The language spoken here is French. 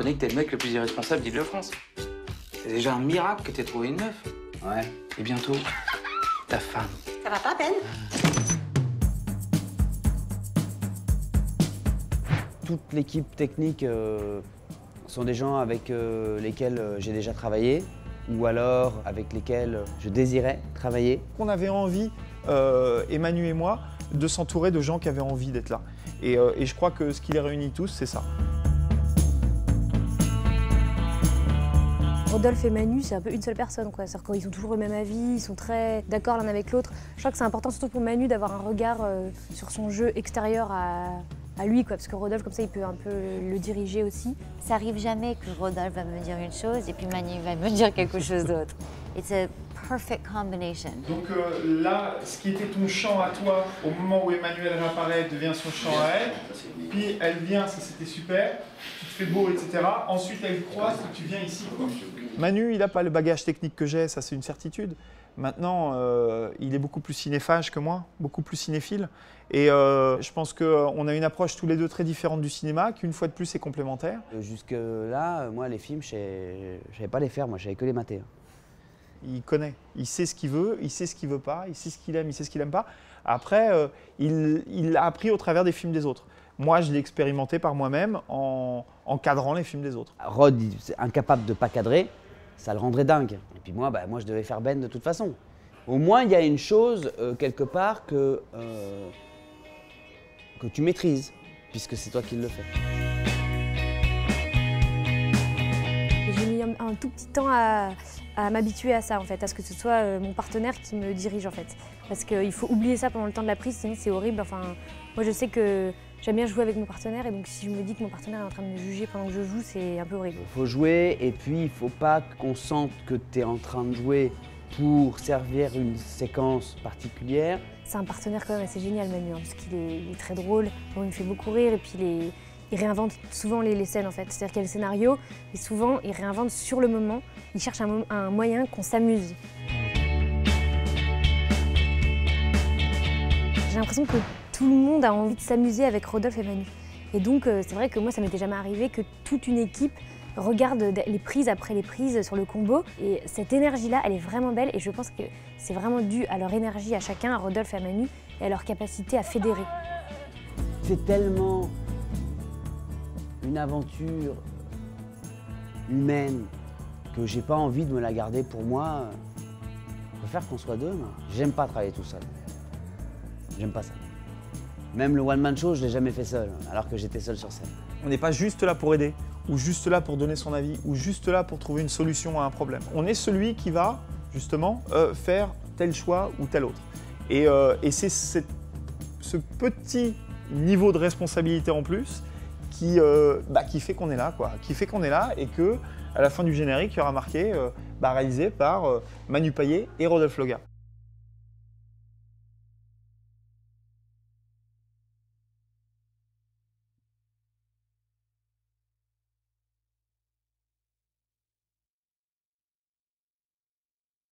reconnais que t'es le mec le plus irresponsable d'Île-de-France. C'est déjà un miracle que t'aies trouvé une meuf. Ouais. Et bientôt, ta femme. Ça va pas, Ben? Toute l'équipe technique sont des gens avec lesquels j'ai déjà travaillé ou alors avec lesquels je désirais travailler. On avait envie, Emmanuel et moi, de s'entourer de gens qui avaient envie d'être là. Et je crois que ce qui les réunit tous, c'est ça. Rodolphe et Manu, c'est un peu une seule personne, quoi. C'est-à-dire qu'ils ont toujours le même avis, ils sont très d'accord l'un avec l'autre. Je crois que c'est important, surtout pour Manu, d'avoir un regard sur son jeu extérieur à lui, quoi, parce que Rodolphe, comme ça, il peut un peu le diriger aussi. Ça arrive jamais que Rodolphe va me dire une chose et puis Manu va me dire quelque chose d'autre. It's a perfect combination. Donc là, ce qui était ton chant à toi, au moment où Emmanuel réapparaît, devient son chant à elle. Puis elle vient, ça c'était super, tu te fais beau, etc. Ensuite elle croise et tu viens ici, quoi. Manu, il n'a pas le bagage technique que j'ai, ça c'est une certitude. Maintenant, il est beaucoup plus cinéphage que moi, beaucoup plus cinéphile. Et je pense qu'on a une approche tous les deux très différente du cinéma, qui une fois de plus est complémentaire. Jusque-là, moi, les films, je ne savais pas les faire, moi, je savais que les mater. Il connaît, il sait ce qu'il veut, il sait ce qu'il veut pas, il sait ce qu'il aime, il sait ce qu'il aime pas. Après, il a appris au travers des films des autres. Moi, je l'ai expérimenté par moi-même en cadrant les films des autres. Rod, incapable de ne pas cadrer, ça le rendrait dingue. Et puis moi, moi, je devais faire Ben de toute façon. Au moins, il y a une chose, quelque part, que tu maîtrises, puisque c'est toi qui le fais. J'ai mis un tout petit temps à m'habituer à ça, en fait, à ce que ce soit mon partenaire qui me dirige, en fait. Parce qu'il faut oublier ça pendant le temps de la prise, sinon c'est horrible. Enfin, moi, je sais que j'aime bien jouer avec mon partenaire, et donc si je me dis que mon partenaire est en train de me juger pendant que je joue, c'est un peu horrible. Il faut jouer, et puis il ne faut pas qu'on sente que tu es en train de jouer pour servir une séquence particulière. C'est un partenaire quand même assez génial, Manu, parce qu'il est très drôle, bon, il me fait beaucoup rire, et puis il réinvente souvent les scènes, en fait. C'est-à-dire qu'il y a le scénario, et souvent il réinvente sur le moment, il cherche un moyen qu'on s'amuse. J'ai l'impression que tout le monde a envie de s'amuser avec Rodolphe et Manu. Et donc c'est vrai que moi ça m'était jamais arrivé que toute une équipe regarde les prises après les prises sur le combo. Et cette énergie-là, elle est vraiment belle, et je pense que c'est vraiment dû à leur énergie à chacun, à Rodolphe et à Manu, et à leur capacité à fédérer. C'est tellement une aventure humaine que j'ai pas envie de me la garder pour moi. Je préfère qu'on soit deux, moi. J'aime pas travailler tout seul. J'aime pas ça. Même le one-man show, je l'ai jamais fait seul, alors que j'étais seul sur scène. On n'est pas juste là pour aider, ou juste là pour donner son avis, ou juste là pour trouver une solution à un problème. On est celui qui va, justement, faire tel choix ou tel autre. Et c'est ce petit niveau de responsabilité en plus qui fait qu'on est là, quoi. Qui fait qu'on est là, et que à la fin du générique, il y aura marqué réalisé par Manu Payet et Rodolphe Loga.